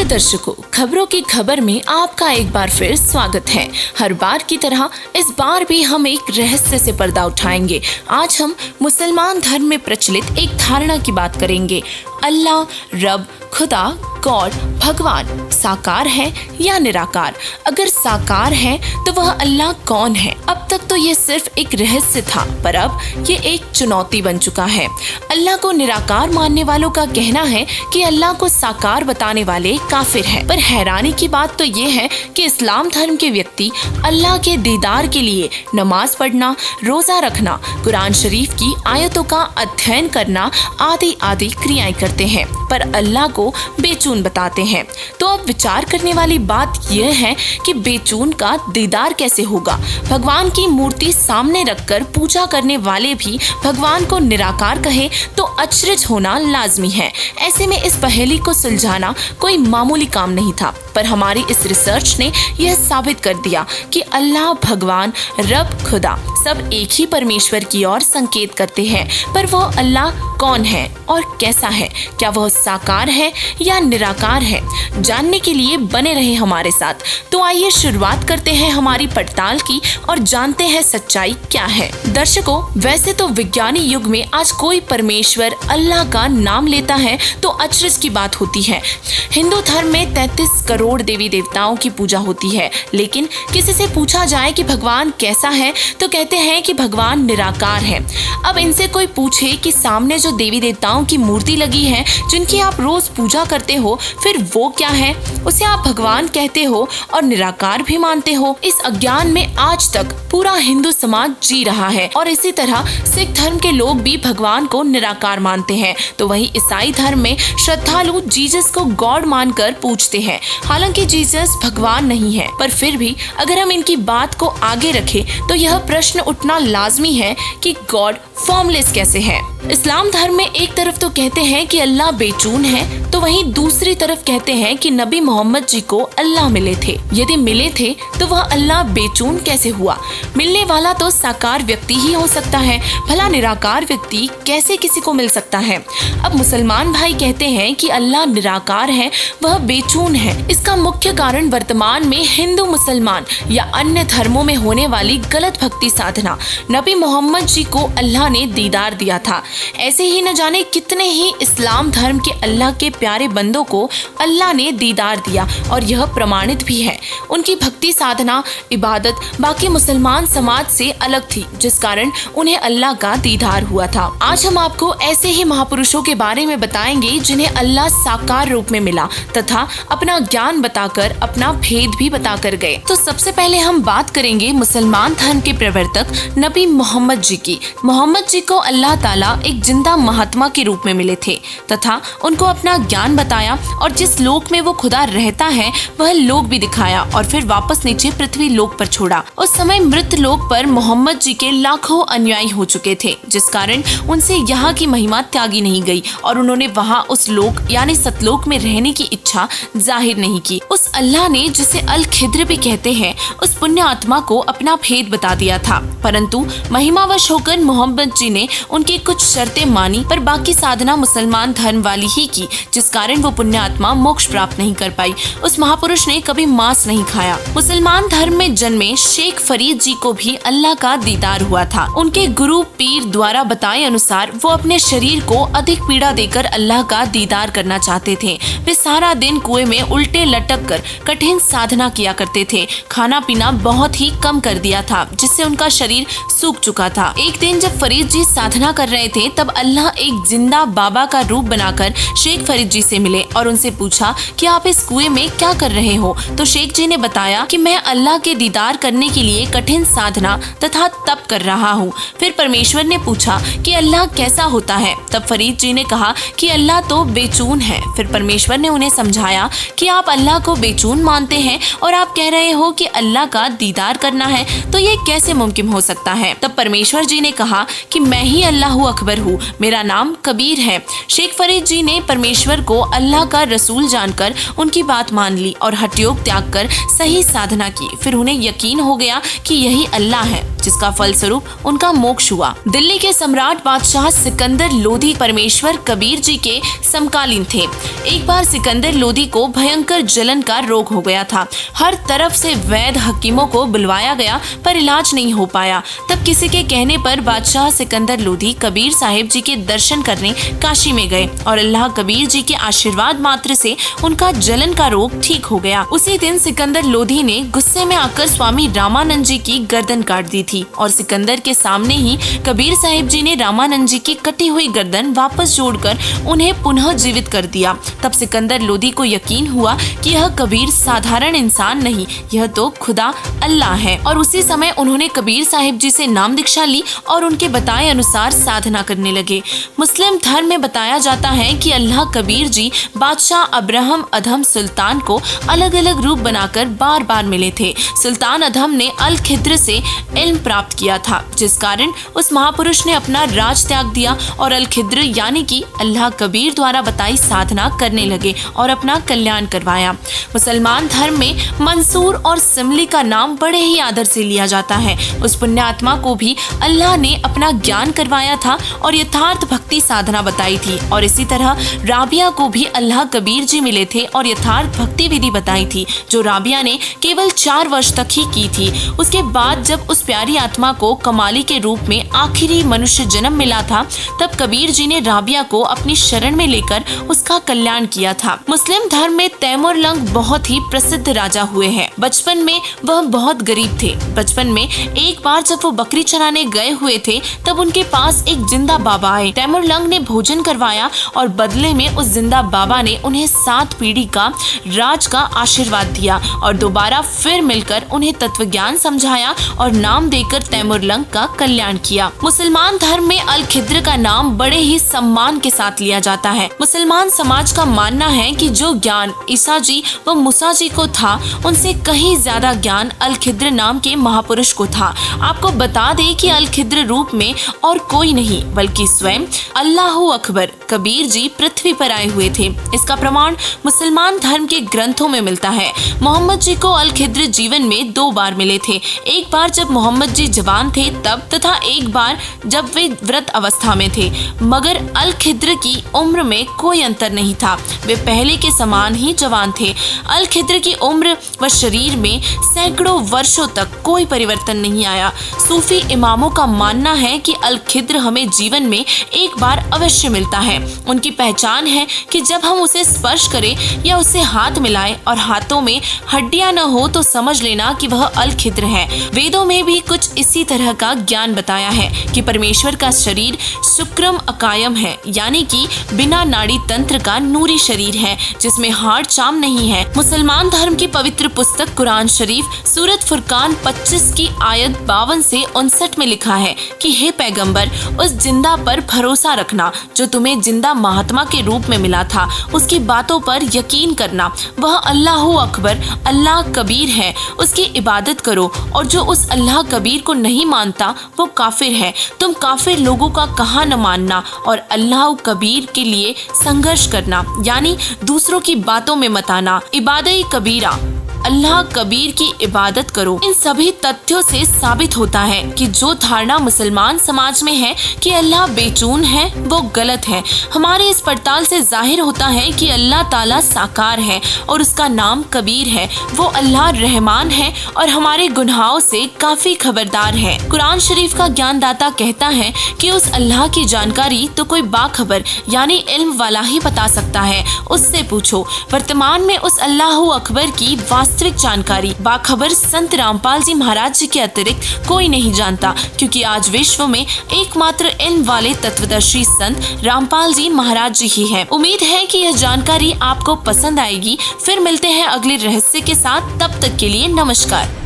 प्रिय दर्शकों, खबरों की खबर में आपका एक बार फिर स्वागत है। हर बार की तरह इस बार भी हम एक रहस्य से पर्दा उठाएंगे। आज हम मुसलमान धर्म में प्रचलित एक धारणा की बात करेंगे। अल्लाह, रब, खुदा, गॉड, भगवान साकार है या निराकार? अगर साकार है तो वह अल्लाह कौन है? अब तक तो ये सिर्फ एक रहस्य था, पर अब ये एक चुनौती बन चुका है। अल्लाह को निराकार मानने वालों का कहना है कि अल्लाह को साकार बताने वाले काफिर हैं। पर हैरानी की बात तो ये है कि इस्लाम धर्म के व्यक्ति अल्लाह के दीदार के लिए नमाज पढ़ना, रोजा रखना, कुरान शरीफ की आयतों का अध्ययन करना आदि आदि क्रियाएं करते हैं, पर अल्लाह को बेचून बताते हैं। तो अब विचार करने वाली बात यह है कि बेचून का दीदार कैसे होगा? भगवान की मूर्ति सामने रखकर पूजा करने वाले भी भगवान को निराकार कहे तो अचरज होना लाजमी है। ऐसे में इस पहेली को सुलझाना कोई मामूली काम नहीं था, पर हमारी इस रिसर्च ने यह साबित कर दिया कि अल्लाह, भगवान, रब, खुदा सब एक ही परमेश्वर की ओर संकेत करते हैं। पर वह अल्लाह कौन है और कैसा है? क्या वह साकार है या निराकार है? जानने के लिए बने रहे हमारे साथ। तो आइए शुरुआत करते हैं हमारी पड़ताल की और जानते हैं सच्चाई क्या है। दर्शकों, वैसे तो विज्ञानी युग में आज कोई परमेश्वर अल्लाह का नाम लेता है तो अचरज की बात होती है। हिंदू धर्म में 33 करोड़ देवी देवताओं की पूजा होती है, लेकिन किसी से पूछा जाए कि भगवान कैसा है तो कहते हैं कि भगवान निराकार है। अब इनसे कोई पूछे कि सामने जो देवी देवताओं की मूर्ति लगी है जिनकी आप रोज पूजा करते हो, फिर वो क्या है? उसे आप भगवान कहते हो और निराकार भी मानते हो। इस अज्ञान में आज तक पूरा हिंदू समाज जी रहा है और इसी तरह सिख धर्म के लोग भी भगवान को निराकार मानते हैं। तो वही ईसाई धर्म में श्रद्धालु जीसस को गॉड मानकर पूजते हैं। हालांकि जीसस भगवान नहीं है, पर फिर भी अगर हम इनकी बात को आगे रखें तो यह प्रश्न उठना लाजमी है कि गॉड फॉर्मलेस कैसे है? इस्लाम धर्म में एक तरफ तो कहते हैं कि अल्लाह बेचून है, तो वहीं दूसरी तरफ कहते हैं कि नबी मोहम्मद जी को अल्लाह मिले थे। यदि मिले थे तो वह अल्लाह बेचून कैसे हुआ? मिलने वाला तो साकार व्यक्ति ही हो सकता है, भला निराकार व्यक्ति कैसे किसी को मिल सकता है? अब मुसलमान भाई कहते हैं कि अल्लाह निराकार है, वह बेचून है। इसका मुख्य कारण वर्तमान में हिंदू, मुसलमान या अन्य धर्मों में होने वाली गलत भक्ति साधना। नबी मोहम्मद जी को अल्लाह ने दीदार दिया था, ऐसे ही न जाने कितने ही इस्लाम धर्म के अल्लाह के प्यारे बंदों को अल्लाह ने दीदार दिया और यह प्रमाणित भी है। उनकी भक्ति साधना, इबादत बाकी मुसलमान समाज से अलग थी, जिस कारण उन्हें अल्लाह का दीदार हुआ था। आज हम आपको ऐसे ही महापुरुषों के बारे में बताएंगे जिन्हें अल्लाह साकार रूप में मिला तथा अपना ज्ञान बताकर अपना भेद भी बताकर गए। तो सबसे पहले हम बात करेंगे मुसलमान धर्म के प्रवर्तक नबी मोहम्मद जी की। मोहम्मद जी को अल्लाह ताला एक जिंदा महात्मा के रूप में मिले थे तथा उनको अपना ज्ञान बताया और जिस लोक में वो खुदा रहता है वह लोक भी दिखाया और फिर वापस नीचे पृथ्वी लोक पर छोड़ा। उस समय मृत लोक पर मोहम्मद जी के लाखों अनुयायी हो चुके थे, जिस कारण उनसे यहाँ की महिमा त्यागी नहीं गई और उन्होंने वहाँ उस लोक यानी सतलोक में रहने की इच्छा जाहिर नहीं की। उस अल्लाह ने, जिसे अल खिद्र भी कहते हैं, उस पुण्य आत्मा को अपना भेद बता दिया था, परंतु महिमावश होकर मोहम्मद जी ने उनकी कुछ शर्तें मानी, पर बाकी साधना मुसलमान धर्म वाली ही की, जिस कारण वो पुण्य आत्मा मोक्ष प्राप्त नहीं कर पाई। उस महापुरुष ने कभी मांस नहीं खाया। मुसलमान धर्म में जन्मे शेख फरीद जी को भी अल्लाह का दीदार हुआ था। उनके गुरु पीर द्वारा बताए अनुसार वो अपने शरीर को अधिक पीड़ा देकर अल्लाह का दीदार करना चाहते थे। वे सारा दिन कुएं में उल्टे लटक कर कठिन साधना किया करते थे। खाना पीना बहुत ही कम कर दिया था, जिससे उनका शरीर सूख चुका था। एक दिन जब फरीद जी साधना कर रहे थे तब अल्लाह एक जिंदा बाबा का रूप बनाकर शेख फरीद जी से मिले और उनसे पूछा कि आप इस कुएं में क्या कर रहे हो? तो शेख जी ने बताया कि मैं अल्लाह के दीदार करने के लिए कठिन साधना तथा तप कर रहा हूँ। फिर परमेश्वर ने पूछा कि अल्लाह कैसा होता है? तब फरीद जी ने कहा कि अल्लाह तो बेचून है। फिर परमेश्वर ने उन्हें समझाया कि आप अल्लाह को बेचून मानते हैं और आप कह रहे हो कि अल्लाह का दीदार करना है, तो ये कैसे मुमकिन हो सकता है? तब परमेश्वर जी ने कहा कि मैं ही अल्लाह अकबर हूँ, मेरा नाम कबीर है। शेख फरीद जी ने परमेश्वर को अल्लाह का रसूल जानकर उनकी बात मान ली और हठयोग त्याग कर सही साधना की। फिर उन्हें यकीन हो गया कि यही अल्लाह है, जिसका फलस्वरूप उनका मोक्ष हुआ। दिल्ली के सम्राट बादशाह सिकंदर लोधी परमेश्वर कबीर जी के समकालीन थे। एक बार सिकंदर लोधी को भयंकर जलन का रोग हो गया था। हर तरफ से वैद्य हकीमों को बुलवाया गया पर इलाज नहीं हो पाया। तब किसी के कहने पर बादशाह सिकंदर लोधी कबीर साहिब जी के दर्शन करने काशी में गए और अल्लाह कबीर जी के आशीर्वाद मात्र से उनका जलन का रोग ठीक हो गया। उसी दिन सिकंदर लोधी ने गुस्से में आकर स्वामी रामानंद जी की गर्दन काट दी थी और सिकंदर के सामने ही कबीर साहिब जी ने रामानंद जी की कटी हुई गर्दन वापस जोड़कर उन्हें पुनः जीवित कर दिया। तब सिकंदर लोधी को यकीन हुआ कि यह कबीर साधारण इंसान नहीं, यह तो खुदा अल्लाह है। और उसी समय उन्होंने कबीर साहिब जी से नाम दीक्षा ली और उनके बताए अनुसार साधना करने लगे। मुस्लिम धर्म में बताया जाता है कि अल्लाह कबीर जी बादशाह अब्राहम अधम सुल्तान को अलग अलग रूप बनाकर बार बार मिले थे। सुल्तान अधम ने अल खिद्र से इल्म प्राप्त किया था, जिस कारण उस महापुरुष ने अपना राज त्याग दिया और अल खिद्र यानी कि अल्लाह कबीर द्वारा बताई साधना करने लगे और अपना कल्याण करवाया। मुसलमान धर्म में मंसूर और सिमली का नाम बड़े ही आदर से लिया जाता है। उस पुण्यात्मा को भी अल्लाह ने अपना ज्ञान करवाया था और यथार्थ भक्ति साधना बताई थी। और इसी तरह राबिया को भी अल्लाह कबीर जी मिले थे और यथार्थ भक्ति विधि बताई थी, जो राबिया ने केवल 4 वर्ष तक ही की थी। उसके बाद जब उस प्यारी आत्मा को कमाली के रूप में आखिरी मनुष्य जन्म मिला था, तब कबीर जी ने राबिया को अपनी शरण में लेकर उसका कल्याण किया था। मुस्लिम धर्म में तैमूर लंग बहुत ही प्रसिद्ध राजा हुए हैं। बचपन में वह बहुत गरीब थे। बचपन में एक बार जब वो बकरी चराने गए हुए थे, तब उनके पास एक जिंदा बाबा आए। तैमूर लंग ने भोजन करवाया और बदले में उस जिंदा बाबा ने उन्हें 7 पीढ़ी का राज का आशीर्वाद दिया और दोबारा फिर मिलकर उन्हें तत्व ज्ञान समझाया और नाम देकर तैमूर लंग का कल्याण किया। मुसलमान धर्म में अल खिद्र का नाम बड़े ही सम्मान के साथ लिया जाता है। मुसलमान समाज का मानना है कि जो ज्ञान ईसा जी व मूसा जी को था, उनसे कहीं ज्यादा ज्ञान अल खिद्र नाम के महापुरुष को था। आपको बता दें कि अल खिद्र रूप में और कोई नहीं बल्कि स्वयं अल्लाह अकबर कबीर जी पृथ्वी पर आए हुए थे। इसका प्रमाण मुसलमान धर्म के ग्रंथों में मिलता है। मोहम्मद जी को अल खिद्र जीवन में 2 बार मिले थे। एक बार जब मोहम्मद जी जवान थे तब, तथा एक बार जब वे व्रत अवस्था में थे। मगर अल खिद्र की उम्र में कोई अंतर नहीं था, वे पहले के समान ही जवान थे। अल खिद्र की उम्र व शरीर में सैकड़ों वर्षों तक कोई परिवर्तन नहीं आया। सूफी इमामों का मानना है कि अल खिद्र हमें जीवन में एक बार अवश्य मिलता है। उनकी पहचान है कि जब हम उसे स्पर्श करें या उससे हाथ मिलाएं और हाथों में हड्डियां न हो तो समझ लेना कि वह अल खिद्र है। वेदों में भी कुछ इसी तरह का ज्ञान बताया है कि परमेश्वर का शरीर शुक्रम अकायम है, यानी कि बिना नाड़ी तंत्र का नूरी शरीर है जिसमें हाड़ चाम नहीं है। मुसलमान धर्म की पवित्र पुस्तक कुरान शरीफ सूरत फुरकान 25 की आयत 52 से 59 में लिखा है कि हे पैगंबर, उस जिंदा पर भरोसा रखना जो तुम्हें जिंदा महात्मा के रूप में मिला था। उसकी बातों पर यकीन करना। वह अल्लाह अकबर अल्लाह कबीर है, उसकी इबादत करो। और जो उस अल्लाह कबीर को नहीं मानता वो काफिर है। तुम काफिर लोगों का कहा न मानना और अल्लाह कबीर के लिए संघर्ष करना, यानी दूसरों की बातों में मत आना। इबादत कबीरा, अल्लाह कबीर की इबादत करो। इन सभी तथ्यों से साबित होता है कि जो धारणा मुसलमान समाज में है कि अल्लाह बेचून है, वो गलत है। हमारे इस पड़ताल से जाहिर होता है कि अल्लाह ताला साकार है और उसका नाम कबीर है। वो अल्लाह रहमान है और हमारे गुनाहों से काफी खबरदार है। कुरान शरीफ का ज्ञानदाता कहता है कि उस अल्लाह की जानकारी तो कोई बाखबर यानी इल्म वाला ही बता सकता है, उससे पूछो। वर्तमान में उस अल्लाह अकबर की वास्तविक जानकारी बाखबर संत रामपाल जी महाराज जी के अतिरिक्त कोई नहीं जानता, क्योंकि आज विश्व में एकमात्र इल्म वाले तत्वदर्शी संत रामपाल जी महाराज जी ही हैं। उम्मीद है कि यह जानकारी आपको पसंद आएगी। फिर मिलते हैं अगले रहस्य के साथ, तब तक के लिए नमस्कार।